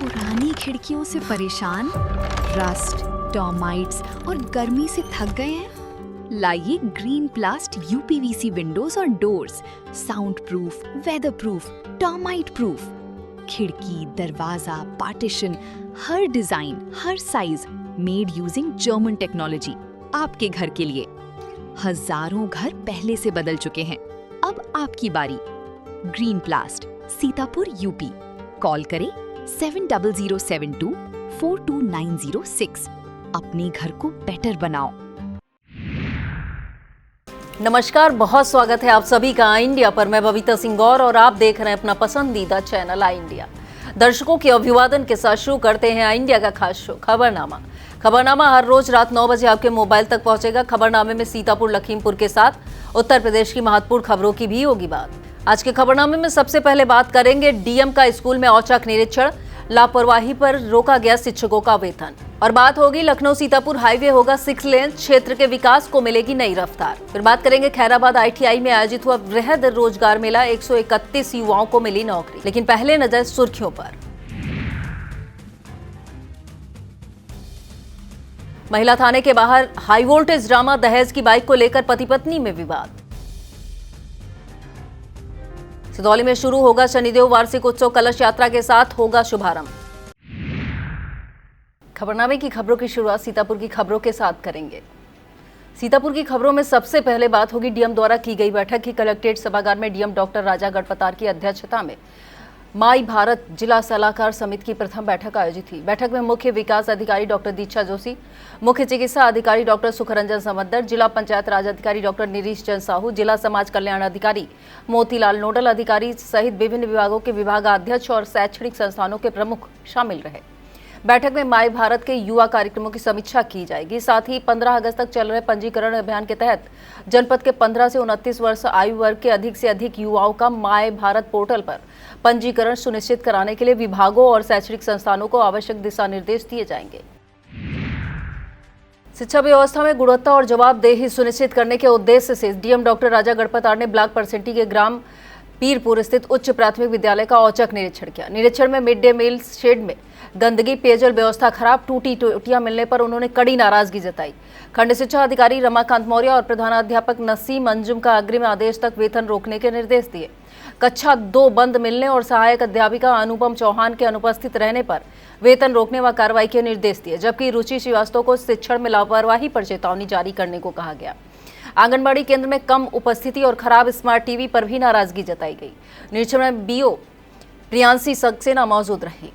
पुरानी खिड़कियों से परेशान, रस्ट, टर्माइट्स और गर्मी से थक गए हैं? लाइए ग्रीन प्लास्ट यूपीवीसी विंडोज और doors, sound proof, weather proof, termite proof. खिड़की, दरवाजा, पार्टीशन, हर डिजाइन, हर size, made using German technology, आपके घर के लिए। हजारों घर पहले से बदल चुके हैं, अब आपकी बारी। Green प्लास्ट, Sitapur, UP. कॉल करें 7072422906। अपने घर को बेटर बनाओ। नमस्कार, बहुत स्वागत है आप सभी का आई इंडिया पर। मैं बबीता सिंह गौर और आप देख रहे हैं अपना पसंदीदा चैनल आई इंडिया। दर्शकों के अभिवादन के साथ शुरू करते हैं आई इंडिया का खास शो खबरनामा। खबरनामा हर रोज रात 9 बजे आपके मोबाइल तक पहुंचेगा। खबरनामे में सीतापुर, लखीमपुर के साथ उत्तर प्रदेश की महत्वपूर्ण खबरों की भी होगी बात। आज के खबरनामे में सबसे पहले बात करेंगे डीएम का स्कूल में औचक निरीक्षण, लापरवाही पर रोका गया शिक्षकों का वेतन। और बात होगी लखनऊ सीतापुर हाईवे होगा 6 लेन, क्षेत्र के विकास को मिलेगी नई रफ्तार। फिर बात करेंगे खैराबाद आईटीआई में आयोजित हुआ वृहद रोजगार मेला, 131 युवाओं को मिली नौकरी। लेकिन पहले नजर सुर्खियों पर। महिला थाने के बाहर हाई वोल्टेज ड्रामा, दहेज की बाइक को लेकर पति पत्नी में विवाद। सिदौली में शुरू होगा शनिदेव वार्षिक उत्सव, कलश यात्रा के साथ होगा शुभारंभ। खबरनामे की खबरों की शुरुआत सीतापुर की खबरों के साथ करेंगे। सीतापुर की खबरों में सबसे पहले बात होगी डीएम द्वारा की गई बैठक की। कलेक्ट्रेट सभागार में डीएम डॉक्टर राजा गढ़पतार की अध्यक्षता में माई भारत जिला सलाहकार समिति की प्रथम बैठक आयोजित हुई। बैठक में मुख्य विकास अधिकारी डॉक्टर दीक्षा जोशी, मुख्य चिकित्सा अधिकारी डॉक्टर सुखरंजन समद्दर, जिला पंचायत राज अधिकारी डॉक्टर निरीश चंद साहू, जिला समाज कल्याण अधिकारी मोतीलाल, नोडल अधिकारी सहित विभिन्न विभागों के विभागाध्यक्ष और शैक्षणिक संस्थानों के प्रमुख शामिल रहे। बैठक में माई भारत के युवा कार्यक्रमों की समीक्षा की जाएगी। साथ ही 15 अगस्त तक चल रहे पंजीकरण अभियान के तहत जनपद के 15 से 29 वर्ष आयु वर्ग के अधिक से अधिक युवाओं का माई भारत पोर्टल पर पंजीकरण सुनिश्चित कराने के लिए विभागों और शैक्षणिक संस्थानों को आवश्यक दिशा निर्देश दिए जाएंगे। शिक्षा व्यवस्था में गुणवत्ता और जवाबदेही सुनिश्चित करने के उद्देश्य से डीएम डॉक्टर राजा गढ़पतार ने ब्लॉक परसेंटी के ग्राम पीरपुर स्थित उच्च प्राथमिक विद्यालय का औचक निरीक्षण किया। निरीक्षण में मिड डे मील शेड में गंदगी, पेयजल व्यवस्था खराब, टूटी टोटियां मिलने पर उन्होंने कड़ी नाराजगी जताई। खंड शिक्षा अधिकारी रमाकांत मौर्य और प्रधानाध्यापक नसीम अंजुम का अग्रिम आदेश तक वेतन रोकने के निर्देश दिए। कक्षा 2 बंद मिलने और सहायक अध्यापिका अनुपम चौहान के अनुपस्थित रहने पर वेतन रोकने व कार्रवाई के निर्देश दिए। जबकि रुचि श्रीवास्तव को शिक्षण में लापरवाही पर चेतावनी जारी करने को कहा गया। आंगनबाड़ी केंद्र में कम उपस्थिति और खराब स्मार्ट टीवी पर भी नाराजगी जताई गई। निरीक्षण में बीओ प्रियांशी सक्सेना मौजूद रही।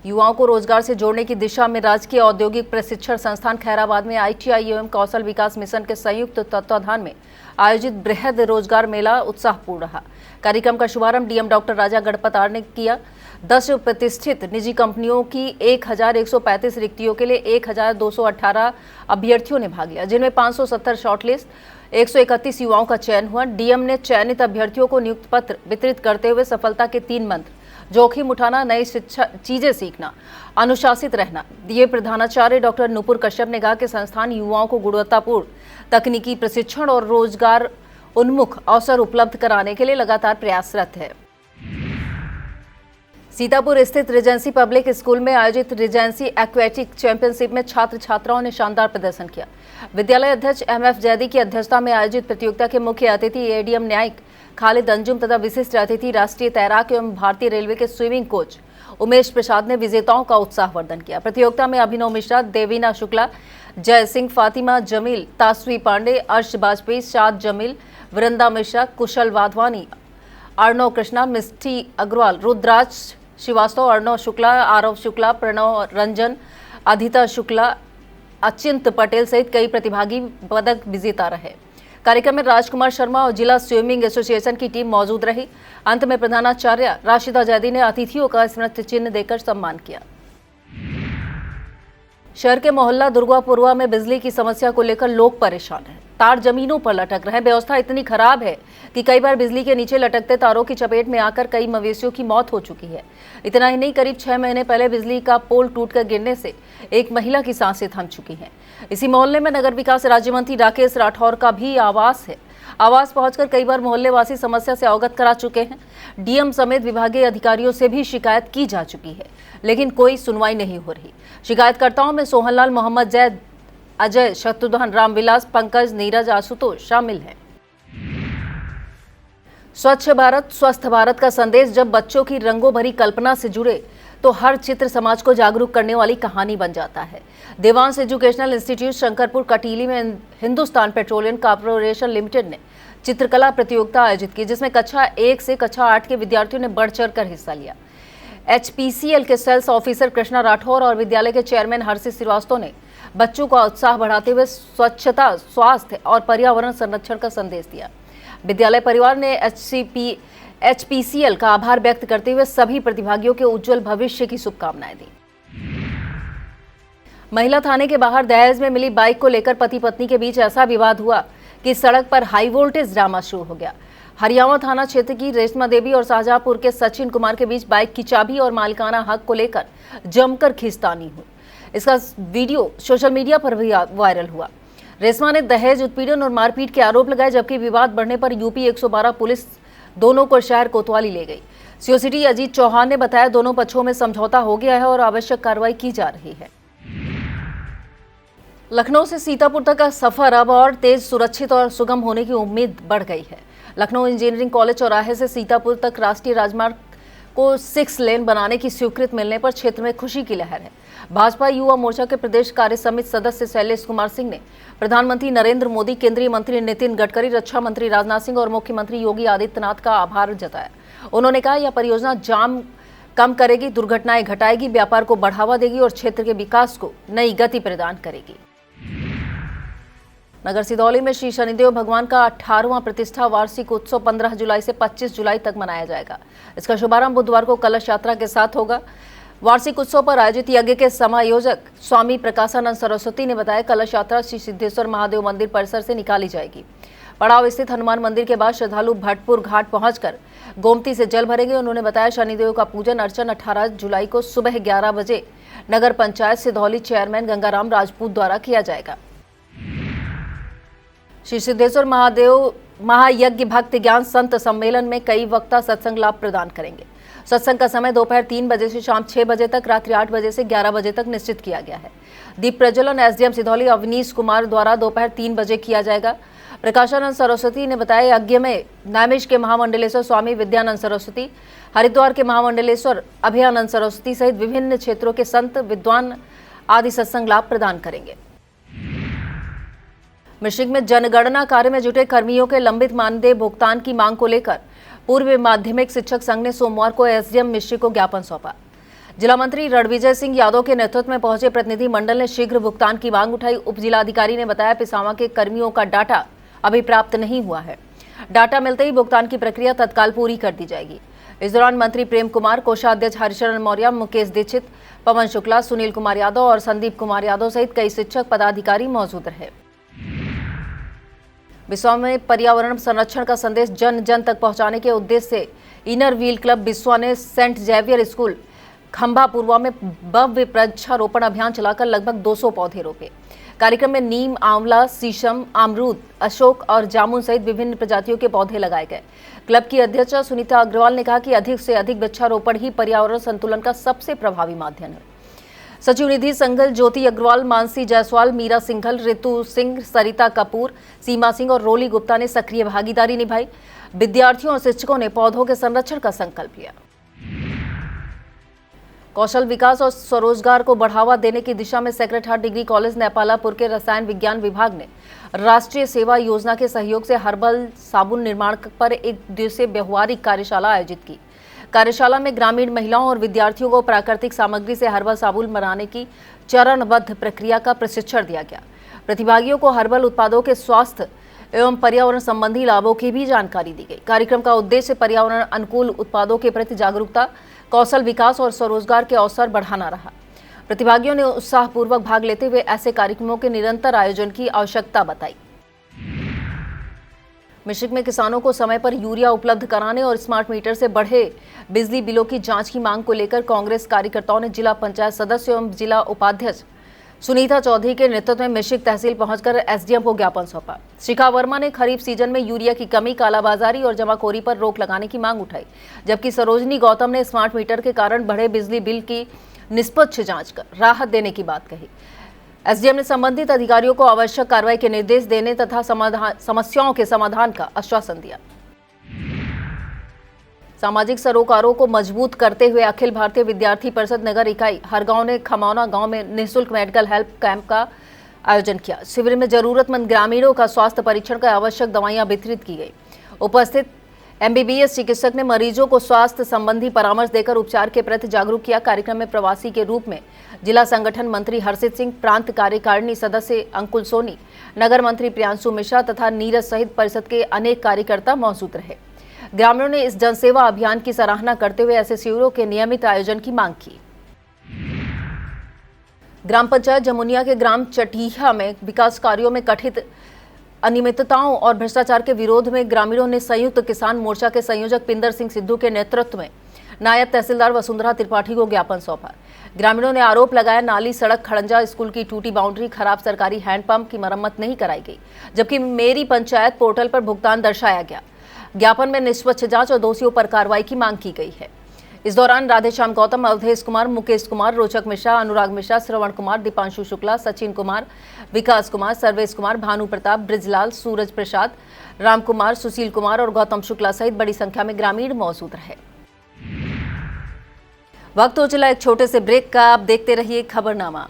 युवाओं को रोजगार से जोड़ने की दिशा में राजकीय औद्योगिक प्रशिक्षण संस्थान खैराबाद में आईटीआई एवं कौशल विकास मिशन के संयुक्त तत्वाधान में आयोजित बृहद रोजगार मेला उत्साहपूर्ण रहा। कार्यक्रम का शुभारंभ डीएम डॉक्टर राजा गढ़पतार ने किया। 10 प्रतिष्ठित निजी कंपनियों की 1135 रिक्तियों के लिए 1218 अभ्यर्थियों ने भाग लिया, जिनमें 570 शॉर्टलिस्ट, 131 युवाओं का चयन हुआ। डीएम ने चयनित अभ्यर्थियों को नियुक्ति पत्र वितरित करते हुए सफलता के 3 मंत्र, जोखिम उठाना, नई शिक्षा चीजें सीखना, अनुशासित रहना दिए। प्रधानाचार्य डॉक्टर नुपुर कश्यप ने कहा कि संस्थान युवाओं को गुणवत्तापूर्ण तकनीकी प्रशिक्षण और रोजगार उन्मुख अवसर उपलब्ध कराने के लिए लगातार प्रयासरत है। सीतापुर स्थित रिजेंसी पब्लिक स्कूल में आयोजित रिजेंसी एक्वेटिक चैंपियनशिप में छात्र छात्राओं ने शानदार प्रदर्शन किया। विद्यालय अध्यक्ष एमएफ जैदी की अध्यक्षता में आयोजित प्रतियोगिता के मुख्य अतिथि एडीएम न्यायिक खालिद अंजुम तथा विशिष्ट अतिथि राष्ट्रीय तैराक एवं भारतीय रेलवे के स्विमिंग कोच उमेश प्रसाद ने विजेताओं का उत्साहवर्धन किया। प्रतियोगिता में अभिनव मिश्रा, देवीना शुक्ला, जय सिंह, फातिमा जमील, तासवी पांडे, अर्श बाजपेयी, शाद जमील, वृंदा मिश्रा, कुशल वाधवानी, अर्णव कृष्णा, मिष्टी अग्रवाल, रुद्राज श्रीवास्तव, अर्णव शुक्ला, आरव शुक्ला, प्रणव रंजन, अदिता शुक्ला, अचिंत पटेल सहित कई प्रतिभागी पदक विजेता रहे। कार्यक्रम में राजकुमार शर्मा और जिला स्विमिंग एसोसिएशन की टीम मौजूद रही। अंत में प्रधानाचार्य राशिदा जैदी ने अतिथियों का स्मृति चिन्ह देकर सम्मान किया। शहर के मोहल्ला दुर्गापुरवा में बिजली की समस्या को लेकर लोग परेशान हैं। तार जमीनों पर लटक रहे हैं। व्यवस्था इतनी खराब है कि कई बार बिजली के नीचे लटकते तारों की चपेट में आकर कई मवेशियों की मौत हो चुकी है। इतना ही नहीं, करीब 6 महीने पहले बिजली का पोल टूटकर गिरने से एक महिला की सांसें थम चुकी हैं। इसी मोहल्ले में नगर विकास राज्य मंत्री राकेश राठौर का भी आवास है। आवास पहुंचकर कई बार मोहल्ले वासी समस्या से अवगत करा चुके हैं। डीएम समेत विभागीय अधिकारियों से भी शिकायत की जा चुकी है, लेकिन कोई सुनवाई नहीं हो रही। शिकायतकर्ताओं में सोहनलाल, मोहम्मद जैद, अजय, शत्रुघ्न, रामविलास, पंकज, नीरज, आशुतोष शामिल हैं। स्वच्छ भारत स्वस्थ भारत का संदेश जब बच्चों की रंगों भरी कल्पना से जुड़े तो हर चित्र समाज को जागरूक करने वाली कहानी बन जाता है। देवांश एजुकेशनल इंस्टीट्यूट शंकरपुर कटीली में हिंदुस्तान पेट्रोलियम कॉर्पोरेशन लिमिटेड ने चित्रकला प्रतियोगिता आयोजित की, जिसमें कक्षा 1 से कक्षा 8 के विद्यार्थियों ने बढ़ चढ़कर हिस्सा लिया। एचपीसीएल के सेल्स ऑफिसर कृष्णा राठौर और विद्यालय के चेयरमैन हर्षित श्रीवास्तव ने बच्चों का उत्साह बढ़ाते हुए स्वच्छता, स्वास्थ्य और पर्यावरण संरक्षण का संदेश दिया। विद्यालय परिवार ने एचपीसीएल का आभार व्यक्त करते हुए सभी प्रतिभागियों के उज्जवल भविष्य की शुभकामनाएं दी। महिला थाने के बाहर दहेज में मिली बाइक को लेकर पति पत्नी के बीच ऐसा विवाद हुआ कि सड़क पर हाई वोल्टेज ड्रामा शुरू हो गया। हरियाणा थाना क्षेत्र की रेशमा देवी और शाहजहांपुर के सचिन कुमार के बीच बाइक की चाबी और मालिकाना हक को लेकर जमकर खींचतानी हुई। इसका वीडियो सोशल मीडिया पर भी वायरल हुआ। रेशमा ने दहेज उत्पीड़न और मारपीट के आरोप लगाए, जबकि विवाद बढ़ने पर यूपी 112 पुलिस दोनों को शहर कोतवाली ले गई। सीओ सिटी अजीत चौहान ने बताया, दोनों पक्षों में समझौता हो गया है और आवश्यक कार्रवाई की जा रही है। लखनऊ से सीतापुर तक का सफर अब और तेज, सुरक्षित और सुगम होने की उम्मीद बढ़ गई है। लखनऊ इंजीनियरिंग कॉलेज चौराहे से सीतापुर तक राष्ट्रीय राजमार्ग को 6 लेन बनाने की स्वीकृति मिलने पर क्षेत्र में खुशी की लहर है। भाजपा युवा मोर्चा के प्रदेश कार्य समिति सदस्य शैलेश कुमार सिंह ने प्रधानमंत्री नरेंद्र मोदी, केंद्रीय मंत्री नितिन गडकरी, रक्षा मंत्री राजनाथ सिंह और मुख्यमंत्री योगी आदित्यनाथ का आभार जताया। उन्होंने कहा, यह परियोजना जाम कम करेगी, दुर्घटनाएं घटाएगी, व्यापार को बढ़ावा देगी और क्षेत्र के विकास को नई गति प्रदान करेगी। नगर सिधौली में श्री शनिदेव भगवान का 18वां प्रतिष्ठा वार्षिक उत्सव 15 जुलाई से 25 जुलाई तक मनाया जाएगा। इसका शुभारंभ बुधवार को कलश यात्रा के साथ होगा। वार्षिक उत्सव पर आयोजित यज्ञ के समायोजक स्वामी प्रकाशानंद सरस्वती ने बताया, कलश यात्रा श्री सिद्धेश्वर महादेव मंदिर परिसर से निकाली जाएगी। पड़ाव स्थित हनुमान मंदिर के बाद श्रद्धालु भटपुर घाट पहुंचकर गोमती से जल भरेंगे। उन्होंने बताया, शनिदेव का पूजन अर्चन 18 जुलाई को सुबह 11 बजे नगर पंचायत सिधौली चेयरमैन गंगाराम राजपूत द्वारा किया जाएगा। श्री सिद्धेश्वर महादेव महायज्ञ भक्त ज्ञान संत सम्मेलन में कई वक्ता सत्संग लाभ प्रदान करेंगे। सत्संग का समय दोपहर 3 बजे से शाम 6 बजे तक, रात्रि 8 बजे से 11 बजे तक निश्चित किया गया है। दीप प्रज्वलन एसडीएम सिधौली अवनीश कुमार द्वारा दोपहर 3 बजे किया जाएगा। प्रकाशानंद सरस्वती ने बताया, यज्ञ में नैमिष के महामंडलेश्वर स्वामी विद्यानंद सरस्वती, हरिद्वार के महामंडलेश्वर अभयानंद सरस्वती सहित विभिन्न क्षेत्रों के संत विद्वान आदि सत्संग लाभ प्रदान करेंगे। मिश्रिक में जनगणना कार्य में जुटे कर्मियों के लंबित मानदेय भुगतान की मांग को लेकर पूर्व माध्यमिक शिक्षक संघ ने सोमवार को एसडीएम मिश्रिक को ज्ञापन सौंपा। जिला मंत्री रणविजय सिंह यादव के नेतृत्व में पहुंचे प्रतिनिधि मंडल ने शीघ्र भुगतान की मांग उठाई। उप जिलाधिकारी ने बताया, पिसावा के कर्मियों का डाटा अभी प्राप्त नहीं हुआ है। डाटा मिलते ही भुगतान की प्रक्रिया तत्काल पूरी कर दी जाएगी। इस दौरान मंत्री प्रेम कुमार, कोषाध्यक्ष हरिशरण मौर्य, मुकेश दीक्षित, पवन शुक्ला, सुनील कुमार यादव और संदीप कुमार यादव सहित कई शिक्षक पदाधिकारी मौजूद रहे। बिस्वा में पर्यावरण संरक्षण का संदेश जन जन तक पहुंचाने के उद्देश्य से इनर व्हील क्लब बिस्वा ने सेंट जेवियर स्कूल खंभापुरवा में भव्य वृक्षारोपण अभियान चलाकर लगभग 200 पौधे रोपे। कार्यक्रम में नीम, आंवला, शीशम, अमरूद, अशोक और जामुन सहित विभिन्न प्रजातियों के पौधे लगाए गए। क्लब की अध्यक्ष सुनीता अग्रवाल ने कहा कि अधिक से अधिक वृक्षारोपण ही पर्यावरण संतुलन का सबसे प्रभावी माध्यम है। सचिव निधि संघल, ज्योति अग्रवाल, मानसी जायसवाल, मीरा सिंघल, ऋतु सिंह, सरिता कपूर, सीमा सिंह और रोली गुप्ता ने सक्रिय भागीदारी निभाई। विद्यार्थियों और शिक्षकों ने पौधों के संरक्षण का संकल्प लिया। कौशल विकास और स्वरोजगार को बढ़ावा देने की दिशा में सेक्रेड हार्ट डिग्री कॉलेज नेपालापुर के रसायन विज्ञान विभाग ने राष्ट्रीय सेवा योजना के सहयोग से हर्बल साबुन निर्माण पर एक दिवसीय व्यवहारिक कार्यशाला आयोजित की। कार्यशाला में ग्रामीण महिलाओं और विद्यार्थियों को प्राकृतिक सामग्री से हर्बल साबुन बनाने की चरणबद्ध प्रक्रिया का प्रशिक्षण दिया गया। प्रतिभागियों को हर्बल उत्पादों के स्वास्थ्य एवं पर्यावरण संबंधी लाभों की भी जानकारी दी गई। कार्यक्रम का उद्देश्य पर्यावरण अनुकूल उत्पादों के प्रति जागरूकता, कौशल विकास और स्वरोजगार के अवसर बढ़ाना रहा। प्रतिभागियों ने उत्साहपूर्वक भाग लेते हुए ऐसे कार्यक्रमों के निरंतर आयोजन की आवश्यकता बताई। मिश्रिक में किसानों को समय पर यूरिया उपलब्ध कराने और स्मार्ट मीटर से बढ़े बिजली बिलों की जांच की मांग को लेकर कांग्रेस कार्यकर्ताओं ने जिला पंचायत सदस्य एवं जिला उपाध्यक्ष सुनीता चौधरी के नेतृत्व में मिश्रिक तहसील पहुंचकर एसडीएम को ज्ञापन सौंपा। शिखा वर्मा ने खरीफ सीजन में यूरिया की कमी, कालाबाजारी और जमाखोरी पर रोक लगाने की मांग उठाई, जबकि सरोजनी गौतम ने स्मार्ट मीटर के कारण बढ़े बिजली बिल की निष्पक्ष जांच कर राहत देने की बात कही। एसडीएम ने संबंधित अधिकारियों को आवश्यक कार्रवाई के निर्देश देने तथा समस्याओं के समाधान का आश्वासन दिया। सामाजिक सरोकारों को मजबूत करते हुए अखिल भारतीय विद्यार्थी परिषद नगर इकाई हरगांव ने खमौना गांव में निःशुल्क मेडिकल हेल्प कैंप का आयोजन किया। शिविर में जरूरतमंद ग्रामीणों का स्वास्थ्य परीक्षण कर आवश्यक दवाइयां वितरित की गई। उपस्थित एमबीबीएस चिकित्सक ने मरीजों को स्वास्थ्य संबंधी परामर्श देकर उपचार के प्रति जागरूक किया। कार्यक्रम में प्रवासी के रूप में जिला संगठन मंत्री हर्षित सिंह, प्रांत कार्यकारिणी सदस्य अंकुल सोनी, नगर मंत्री प्रियांशु मिश्रा तथा नीरज सहित परिषद के अनेक कार्यकर्ता मौजूद रहे। ग्रामीणों ने इस जनसेवा अभियान की सराहना करते हुए ऐसे शिविरों के नियमित आयोजन की मांग की। ग्राम पंचायत जमुनिया के ग्राम चटिया में विकास कार्यों में कथित अनियमितताओं और भ्रष्टाचार के विरोध में ग्रामीणों ने संयुक्त किसान मोर्चा के संयोजक पिंदर सिंह सिद्धू के नेतृत्व में नायब तहसीलदार वसुंधरा त्रिपाठी को ज्ञापन सौंपा। ग्रामीणों ने आरोप लगाया, नाली, सड़क, खड़ंजा, स्कूल की टूटी बाउंड्री, खराब सरकारी हैंडपंप की मरम्मत नहीं कराई गई, जबकि मेरी पंचायत पोर्टल पर भुगतान दर्शाया गया। ज्ञापन में निष्पक्ष जांच और दोषियों पर कार्रवाई की मांग की गई है। इस दौरान राधेश्याम गौतम, अवधेश कुमार, मुकेश कुमार, रोचक मिश्रा, अनुराग मिश्रा, श्रवण कुमार, दीपांशु शुक्ला, सचिन कुमार, विकास कुमार, सर्वेश कुमार, भानु प्रताप, ब्रिजलाल, सूरज प्रसाद, राम कुमार, सुशील कुमार और गौतम शुक्ला सहित बड़ी संख्या में ग्रामीण मौजूद रहे। वक्त हो चला एक छोटे से ब्रेक का। आप देखते रहिए खबरनामा।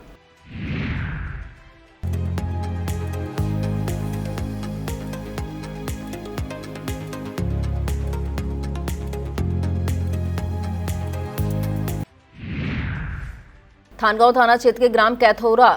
थानगांव थाना क्षेत्र के ग्राम कैथौरा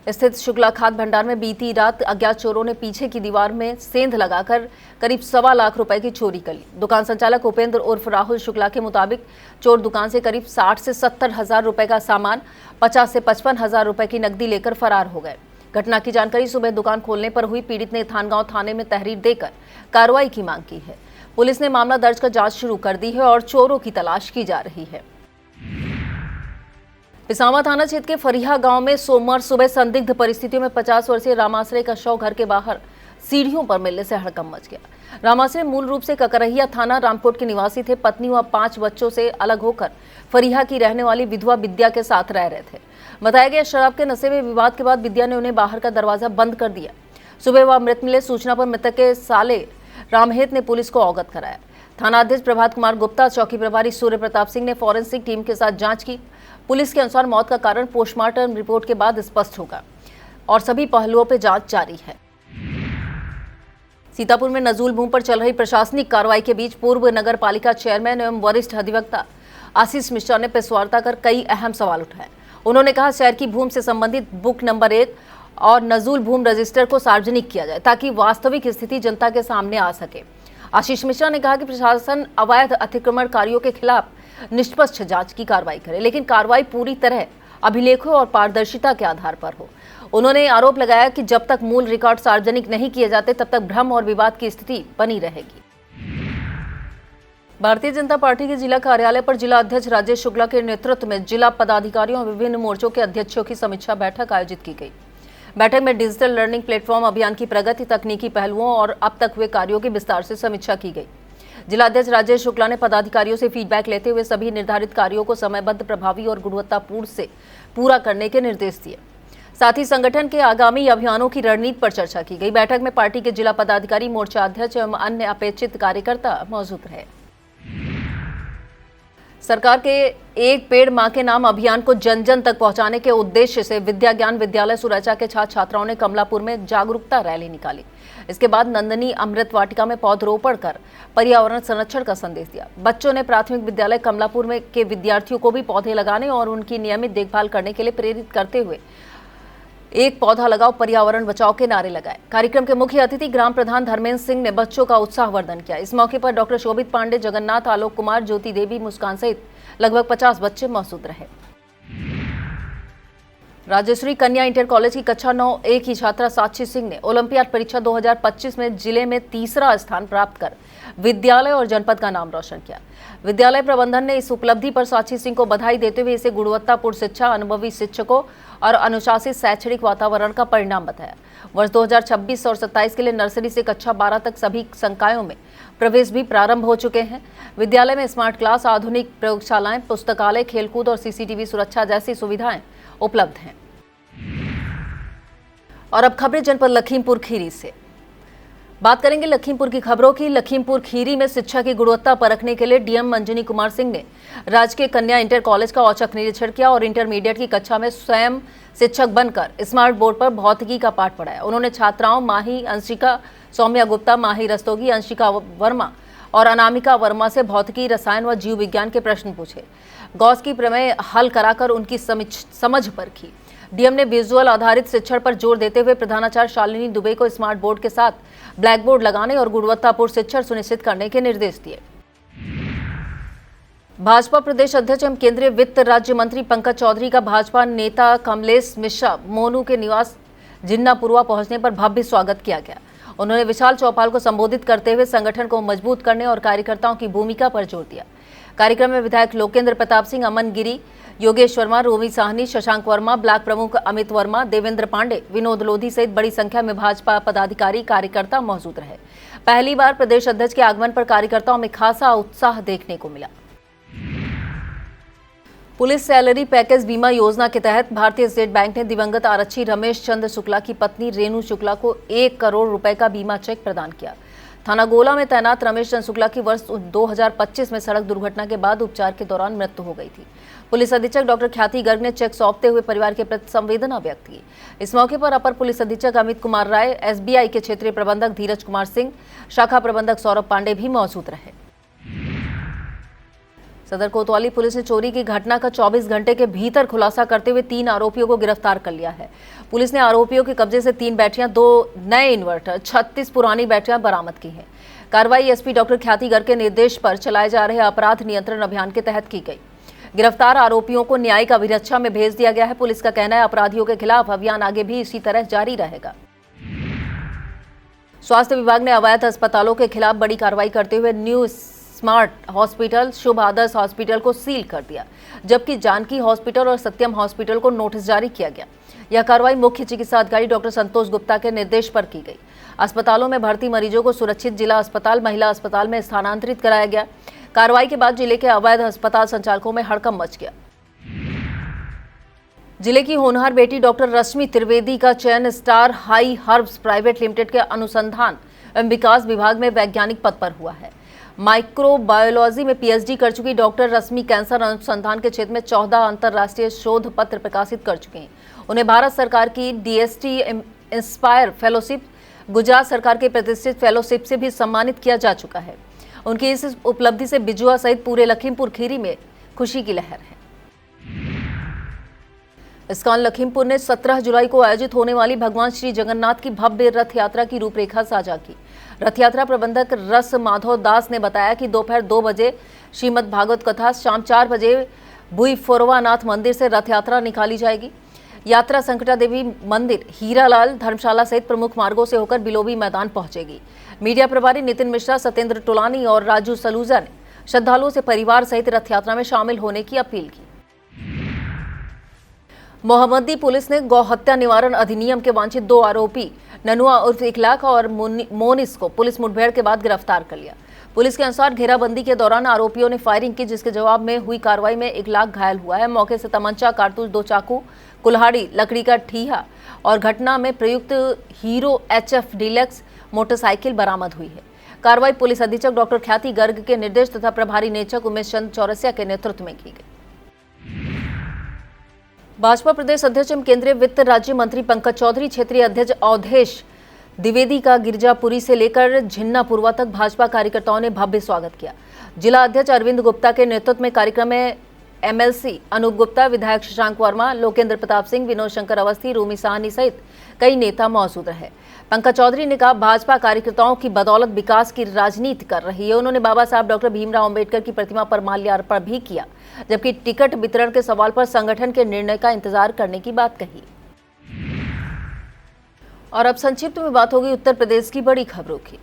स्थित शुक्ला खाद भंडार में बीती रात अज्ञात चोरों ने पीछे की दीवार में सेंध लगाकर करीब 1.25 लाख रुपए की चोरी कर ली। दुकान संचालक उपेंद्र उर्फ राहुल शुक्ला के मुताबिक चोर दुकान से करीब 60 से 70 हजार रुपए का सामान, 50 से 55 हजार रुपए की नकदी लेकर फरार हो गए। घटना की जानकारी सुबह दुकान खोलने पर हुई। पीड़ित ने थानगांव थाने में तहरीर देकर कार्रवाई की मांग की है। पुलिस ने मामला दर्ज कर जांच शुरू कर दी है और चोरों की तलाश की जा रही है। पिसावा थाना क्षेत्र के फरिया गांव में सोमवार सुबह संदिग्ध परिस्थितियों में 50 वर्षीय रामाश्रय का शव घर के बाहर सीढ़ियों पर मिलने से हड़कंप मच गया। रामाश्रय मूल रूप से ककरहिया थाना रामकोट के निवासी थे। पत्नी व 5 बच्चों से अलग होकर फरिया की रहने वाली विधवा विद्या के साथ रह रहे थे। बताया गया, शराब के नशे में विवाद के बाद विद्या ने उन्हें बाहर का दरवाजा बंद कर दिया। सुबह वह मृत मिले। सूचना पर मृतक के साले रामहेत ने पुलिस को अवगत कराया। थानाध्यक्ष प्रभात कुमार गुप्ता, चौकी प्रभारी सूर्य प्रताप सिंह ने फॉरेंसिक टीम के साथ जांच की। पुलिस के अनुसार मौत का कारण पोस्टमार्टम रिपोर्ट के बाद स्पष्ट होगा और सभी पहलुओं पर जांच जारी है। सीतापुर में नजूल भूमि पर चल रही प्रशासनिक कार्रवाई के बीच पूर्व नगर पालिका चेयरमैन एवं वरिष्ठ अधिवक्ता आशीष मिश्रा ने प्रेस वार्ता कर कई अहम सवाल उठाए। उन्होंने कहा, शहर की भूमि से संबंधित बुक नंबर 1 और नजूल भूमि रजिस्टर को सार्वजनिक किया जाए ताकि वास्तविक स्थिति जनता के सामने आ सके। आशीष मिश्रा ने कहा कि प्रशासन अवैध अतिक्रमणकारियों के खिलाफ निष्पक्ष जांच की कार्रवाई करे, लेकिन कार्रवाई पूरी तरह अभिलेखों और पारदर्शिता के आधार पर हो। उन्होंने आरोप लगाया कि जब तक मूल रिकॉर्ड सार्वजनिक नहीं किए जाते तब तक भ्रम और विवाद की स्थिति बनी रहेगी। भारतीय जनता पार्टी के जिला कार्यालय पर जिला अध्यक्ष राजेश शुक्ला के नेतृत्व में जिला पदाधिकारियों और विभिन्न मोर्चों के अध्यक्षों की समीक्षा बैठक आयोजित की गई। बैठक में डिजिटल लर्निंग प्लेटफॉर्म अभियान की प्रगति, तकनीकी पहलुओं और अब तक हुए कार्यों की विस्तार से समीक्षा की गई। जिला अध्यक्ष राजेश शुक्ला ने पदाधिकारियों से फीडबैक लेते हुए सभी निर्धारित कार्यों को समयबद्ध, प्रभावी और गुणवत्तापूर्ण से पूरा करने के निर्देश दिए। साथ ही संगठन के आगामी अभियानों की रणनीति पर चर्चा की गई। बैठक में पार्टी के जिला पदाधिकारी, मोर्चा अध्यक्ष एवं अन्य अपेक्षित कार्यकर्ता मौजूद रहे। सरकार के एक पेड़ मां के नाम अभियान को जन जन तक पहुंचाने के उद्देश्य से विद्या ज्ञान विद्यालय सुरैचा के छात्र छात्राओं ने कमलापुर में जागरूकता रैली निकाली। इसके बाद नंदनी अमृत वाटिका में पौधरोपण कर पर्यावरण संरक्षण का संदेश दिया। बच्चों ने प्राथमिक विद्यालय कमलापुर में के विद्यार्थियों को भी पौधे लगाने और उनकी नियमित देखभाल करने के लिए प्रेरित करते हुए एक पौधा लगाओ पर्यावरण बचाओ के नारे लगाए। कार्यक्रम के मुख्य अतिथि ग्राम प्रधान धर्मेंद्र सिंह ने बच्चों का उत्साहवर्धन किया। इस मौके पर डॉक्टर शोभित पांडे, जगन्नाथ, आलोक कुमार, ज्योति देवी, मुस्कान सहित लगभग 50 बच्चे मौजूद रहे। राजश्री कन्या इंटर कॉलेज की कक्षा 9A की छात्रा साक्षी सिंह ने ओलंपियाड परीक्षा 2025 में जिले में तीसरा स्थान प्राप्त कर विद्यालय और जनपद का नाम रोशन किया। विद्यालय प्रबंधन ने इस उपलब्धि पर साक्षी सिंह को बधाई देते हुए इसे गुणवत्तापूर्ण शिक्षा, अनुभवी शिक्षकों और अनुशासित शैक्षणिक वातावरण का परिणाम बताया। वर्ष 2026 और 27 के लिए नर्सरी से कक्षा 12 तक सभी संकायों में प्रवेश भी प्रारंभ हो चुके हैं। विद्यालय में स्मार्ट क्लास, आधुनिक प्रयोगशालाएं, पुस्तकालय, खेलकूद और सीसीटीवी सुरक्षा जैसी सुविधाएं उपलब्ध हैं। और अब खबरें जनपद लखीमपुर खीरी से। बात करेंगे लखीमपुर की खबरों की। लखीमपुर खीरी में शिक्षा की गुणवत्ता परखने के लिए डीएम मंजनी कुमार सिंह ने राजकीय कन्या इंटर कॉलेज का औचक निरीक्षण किया और इंटरमीडिएट की कक्षा में स्वयं शिक्षक बनकर स्मार्ट बोर्ड पर भौतिकी का पाठ पढ़ाया। उन्होंने छात्राओं माही अंशिका, सौम्या गुप्ता, माही रस्तोगी, अंशिका वर्मा और अनामिका वर्मा से भौतिकी, रसायन व जीव विज्ञान के प्रश्न पूछे। गॉस की प्रमेय हल कराकर उनकी समझ परखी। डीएम ने विजुअल आधारित शिक्षण पर जोर देते हुए प्रधानाचार्य शालिनी दुबे को स्मार्ट बोर्ड के साथ ब्लैक बोर्ड लगाने और गुणवत्तापूर्ण शिक्षण सुनिश्चित करने के निर्देश दिए। भाजपा प्रदेश अध्यक्ष एवं केंद्रीय वित्त राज्य मंत्री पंकज चौधरी का भाजपा नेता कमलेश मिश्रा मोनू के निवास जिन्नापुरवा पहुंचने पर भव्य स्वागत किया गया। उन्होंने विशाल चौपाल को संबोधित करते हुए संगठन को मजबूत करने और कार्यकर्ताओं की भूमिका पर जोर दिया। कार्यक्रम में विधायक लोकेंद्र प्रताप सिंह, अमन गिरी, योगेश वर्मा, रोमी साहनी, शशांक वर्मा, ब्लॉक प्रमुख अमित वर्मा, देवेंद्र पांडे, विनोद लोधी सहित बड़ी संख्या में भाजपा पदाधिकारी कार्यकर्ता मौजूद रहे। पहली बार प्रदेश अध्यक्ष के आगमन पर कार्यकर्ताओं में खासा उत्साह देखने को मिला। पुलिस सैलरी पैकेज बीमा योजना के तहत भारतीय स्टेट बैंक ने दिवंगत आरक्षी रमेश चंद्र शुक्ला की पत्नी रेणु शुक्ला को 1 करोड़ रुपए का बीमा चेक प्रदान किया। थाना गोला में तैनात रमेश चंद्र शुक्ला की वर्ष 2025 में सड़क दुर्घटना के बाद उपचार के दौरान मृत्यु हो गई थी। पुलिस अधीक्षक डॉक्टर ख्याति गर्ग ने चेक सौंपते हुए परिवार के प्रति संवेदना व्यक्त की। इस मौके पर अपर पुलिस अधीक्षक अमित कुमार राय, एसबीआई के क्षेत्रीय प्रबंधक धीरज कुमार सिंह, शाखा प्रबंधक सौरभ पांडे भी मौजूद रहे। सदर कोतवाली पुलिस ने चोरी की घटना का 24 घंटे के भीतर खुलासा करते हुए 3 आरोपियों को गिरफ्तार कर लिया है। पुलिस ने आरोपियों के कब्जे से 3 बैटरियां, 2 नए इन्वर्टर, 36 पुरानी बैटरियां बरामद की हैं। कार्रवाई एसपी डॉक्टर ख्याति गर्ग के निर्देश पर चलाए जा रहे अपराध नियंत्रण अभियान के तहत की गई। गिरफ्तार आरोपियों को न्यायिक अभिरक्षा में भेज दिया गया है। पुलिस का कहना है अपराधियों के खिलाफ अभियान आगे भी इसी तरह जारी रहेगा। स्वास्थ्य विभाग ने अवैध अस्पतालों के खिलाफ बड़ी कार्रवाई करते हुए न्यू स्मार्ट हॉस्पिटल, शुभ आदर्श हॉस्पिटल को सील कर दिया, जबकि जानकी हॉस्पिटल और सत्यम हॉस्पिटल को नोटिस जारी किया गया। यह कार्रवाई मुख्य चिकित्सा अधिकारी डॉक्टर संतोष गुप्ता के निर्देश पर की गई। अस्पतालों में भर्ती मरीजों को सुरक्षित जिला अस्पताल, महिला अस्पताल में स्थानांतरित कराया गया। कार्रवाई के बाद जिले के अवैध अस्पताल संचालकों में हड़कंप मच गया। जिले की होनहार बेटी डॉक्टर रश्मि त्रिवेदी का चयन star high herbs private limited के अनुसंधान एवं विकास विभाग में वैज्ञानिक पद पर हुआ है। माइक्रोबायोलॉजी में पीएचडी कर चुकी डॉक्टर रश्मि कैंसर अनुसंधान के क्षेत्र में 14 अंतर्राष्ट्रीय शोध पत्र प्रकाशित कर चुके हैं। उन्हें भारत सरकार की डीएसटी इंस्पायर फेलोशिप, गुजरात सरकार के प्रतिष्ठित फेलोशिप से भी सम्मानित किया जा चुका है। उनकी इस उपलब्धि से बिजुआ सहित पूरे लखीमपुर खीरी में खुशी की लहर है। इस्कॉन लखीमपुर ने 17 जुलाई को आयोजित होने वाली भगवान श्री जगन्नाथ की भव्य रथ यात्रा की रूपरेखा साझा की। रथ यात्रा प्रबंधक रस माधव दास ने बताया कि दोपहर 2 बजे श्रीमद् भागवत कथा, शाम 4 बजे भुईफोरवानाथ मंदिर से रथ यात्रा निकाली जाएगी। यात्रा संकटा देवी मंदिर, हीरालाल धर्मशाला सहित प्रमुख मार्गों से होकर बिलोबी मैदान पहुंचेगी। मीडिया प्रभारी नितिन मिश्रा, सत्येंद्र टोलानी और राजू सलूजा ने श्रद्धालुओं से परिवार सहित रथ यात्रा में शामिल होने की अपील की। मोहम्मदी पुलिस ने गौ हत्या निवारण अधिनियम के वांछित 2 आरोपी ननुआ उर्फ 1 लाख और मोनिस को पुलिस मुठभेड़ के बाद गिरफ्तार कर लिया। पुलिस के अनुसार घेराबंदी के दौरान आरोपियों ने फायरिंग की, जिसके जवाब में हुई कार्रवाई में 1 लाख घायल हुआ है। मौके से तमंचा, कारतूस, 2 चाकू, कुल्हाड़ी, लकड़ी का ठीहा और घटना में प्रयुक्त हीरो HF डीलक्स मोटरसाइकिल बरामद हुई है। कार्रवाई पुलिस अधीक्षक डॉक्टर ख्याति गर्ग के निर्देश तथा प्रभारी निरीक्षक उमेश चंद चौरसिया के नेतृत्व में की गई। भाजपा प्रदेश अध्यक्ष एवं केंद्रीय वित्त राज्य मंत्री पंकज चौधरी, क्षेत्रीय अध्यक्ष अवधेश द्विवेदी का गिरजापुरी से लेकर झिन्नापुरवा तक भाजपा कार्यकर्ताओं ने भव्य स्वागत किया। जिला अध्यक्ष अरविंद गुप्ता के नेतृत्व में कार्यक्रम में MLC अनूप गुप्ता, विधायक शशांक वर्मा, लोकेंद्र प्रताप सिंह, विनोद शंकर अवस्थी, रोमी साहनी सहित कई नेता मौजूद रहे। पंकज चौधरी ने कहा, भाजपा कार्यकर्ताओं की बदौलत विकास की राजनीति कर रही है। उन्होंने बाबा साहब डॉक्टर भीमराव अंबेडकर की प्रतिमा पर माल्यार्पण भी किया, जबकि टिकट वितरण के सवाल पर संगठन के निर्णय का इंतजार करने की बात कही। और अब संक्षिप्त में बात होगी उत्तर प्रदेश की बड़ी खबरों की।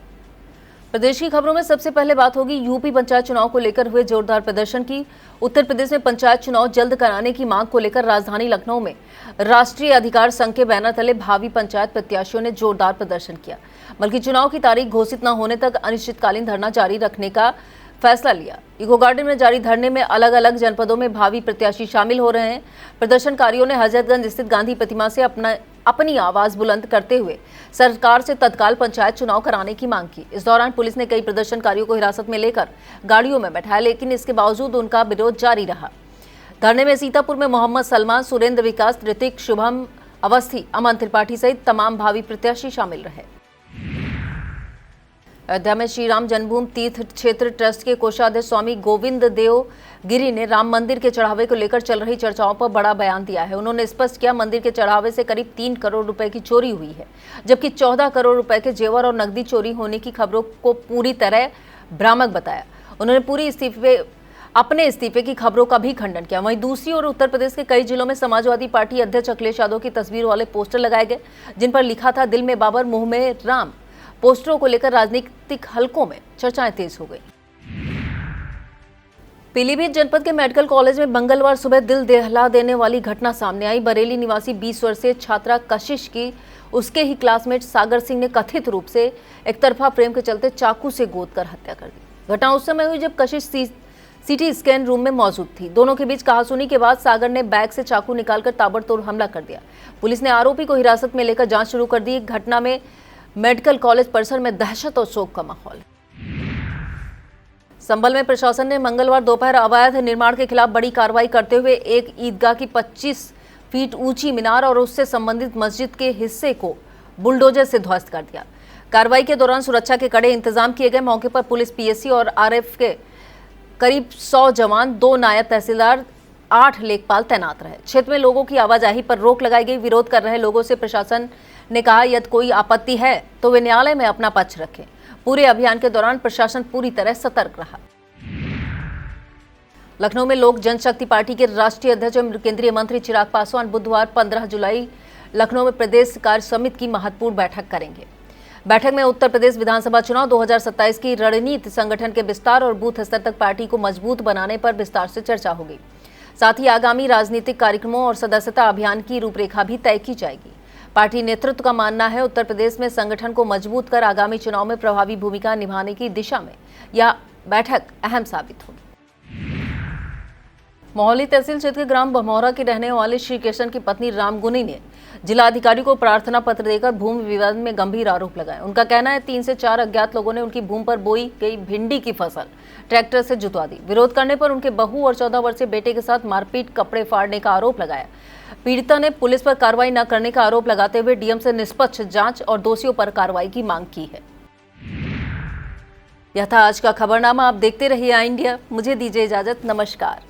प्रदेश की खबरों में सबसे पहले बात होगी यूपी पंचायत चुनाव को लेकर हुए जोरदार प्रदर्शन की। उत्तर प्रदेश में पंचायत चुनाव जल्द कराने की मांग को लेकर राजधानी लखनऊ में राष्ट्रीय अधिकार संघ के बैनर तले भावी पंचायत प्रत्याशियों ने जोरदार प्रदर्शन किया, बल्कि चुनाव की तारीख घोषित न होने तक अनिश्चितकालीन धरना जारी रखने का फैसला लिया। इको गार्डन में जारी धरने में अलग अलग जनपदों में भावी प्रत्याशी शामिल हो रहे हैं। प्रदर्शनकारियों ने हजरतगंज स्थित गांधी प्रतिमा से अपनी आवाज बुलंद करते हुए सरकार से तत्काल पंचायत चुनाव कराने की मांग की। इस दौरान पुलिस ने कई प्रदर्शनकारियों को हिरासत में लेकर गाड़ियों में बैठाया, लेकिन इसके बावजूद उनका विरोध जारी रहा। धरने में सीतापुर में मोहम्मद सलमान, सुरेंद्र विकास, ऋतिक, शुभम अवस्थी, अमन त्रिपाठी सहित तमाम भावी प्रत्याशी शामिल रहे। अयोध्या में श्री राम जन्मभूमि तीर्थ क्षेत्र ट्रस्ट के कोषाध्यक्ष स्वामी गोविंद देव गिरी ने राम मंदिर के चढ़ावे को लेकर चल रही चर्चाओं पर बड़ा बयान दिया है। उन्होंने स्पष्ट किया, मंदिर के चढ़ावे से करीब 3 करोड़ रुपए की चोरी हुई है, जबकि 14 करोड़ रुपए के जेवर और नकदी चोरी होने की खबरों को पूरी तरह भ्रामक बताया। उन्होंने अपने इस्तीफे की खबरों का भी खंडन किया। वहीं दूसरी ओर उत्तर प्रदेश के कई जिलों में समाजवादी पार्टी अध्यक्ष अखिलेश यादव की तस्वीर वाले पोस्टर लगाए गए, जिन पर लिखा था दिल में बाबर, मुंह में राम। पोस्टरों को लेकर राजनीतिक हलकों में चर्चाएं तेज हो गई। पीलीभीत जनपद के मेडिकल कॉलेज में मंगलवार सुबह दिल दहला देने वाली घटना सामने आई। बरेली निवासी 20 वर्षीय छात्रा कशिश की उसके ही क्लासमेट सागर सिंह ने कथित रूप से एक तरफा प्रेम के चलते चाकू से गोद कर हत्या कर दी। घटना उस समय हुई जब कशिश सीटी स्कैन रूम में मौजूद थी। दोनों के बीच कहासुनी के बाद सागर ने बैग से चाकू निकालकर ताबड़तोड़ हमला कर दिया। पुलिस ने आरोपी को हिरासत में लेकर जांच शुरू कर दी। घटना में मेडिकल कॉलेज परिसर में दहशत और शोक का माहौल। संभल में प्रशासन ने मंगलवार दोपहर अवैध निर्माण के खिलाफ बड़ी कार्रवाई करते हुए एक ईदगाह की 25 फीट ऊंची मीनार और उससे संबंधित मस्जिद के हिस्से को बुलडोजर से ध्वस्त कर दिया। कार्रवाई के दौरान सुरक्षा के कड़े इंतजाम किए गए। मौके पर पुलिस, पीएससी और आरएफ के करीब 100 जवान, 2 नायब तहसीलदार, 8 लेखपाल तैनात रहे। क्षेत्र में लोगों की आवाजाही पर रोक लगाई गई। विरोध कर रहे लोगों से प्रशासन ने कहा, यदि कोई आपत्ति है तो वे न्यायालय में अपना पक्ष रखें। पूरे अभियान के दौरान प्रशासन पूरी तरह सतर्क रहा। लखनऊ में लोक जनशक्ति पार्टी के राष्ट्रीय अध्यक्ष एवं केंद्रीय मंत्री चिराग पासवान बुधवार 15 जुलाई लखनऊ में प्रदेश कार्य समिति की महत्वपूर्ण बैठक करेंगे। बैठक में उत्तर प्रदेश विधानसभा चुनाव 2027 की रणनीति, संगठन के विस्तार और बूथ स्तर तक पार्टी को मजबूत बनाने पर विस्तार से चर्चा होगी। साथ ही आगामी राजनीतिक कार्यक्रमों और सदस्यता अभियान की रूपरेखा भी तय की जाएगी। पार्टी नेतृत्व का मानना है, उत्तर प्रदेश में संगठन को मजबूत कर आगामी चुनाव में प्रभावी भूमिका निभाने की दिशा में यह बैठक अहम साबित होगी। मोहाली तहसील क्षेत्र के ग्राम भमौरा के रहने वाले श्री कृष्ण की पत्नी रामगुनी ने जिलाधिकारी को प्रार्थना पत्र देकर भूमि विवाद में गंभीर आरोप लगाए। उनका कहना है, 3 से 4 अज्ञात लोगों ने उनकी भूमि पर बोई गई भिंडी की फसल ट्रैक्टर से जुतवा दी। विरोध करने पर उनके बहू और 14 वर्षीय बेटे के साथ मारपीट, कपड़े फाड़ने का आरोप लगाया। पीड़िता ने पुलिस पर कार्रवाई न करने का आरोप लगाते हुए डीएम से निष्पक्ष जांच और दोषियों पर कार्रवाई की मांग की है। यह था आज का खबरनामा। आप देखते रहिए आई इंडिया। मुझे दीजिए इजाजत। नमस्कार।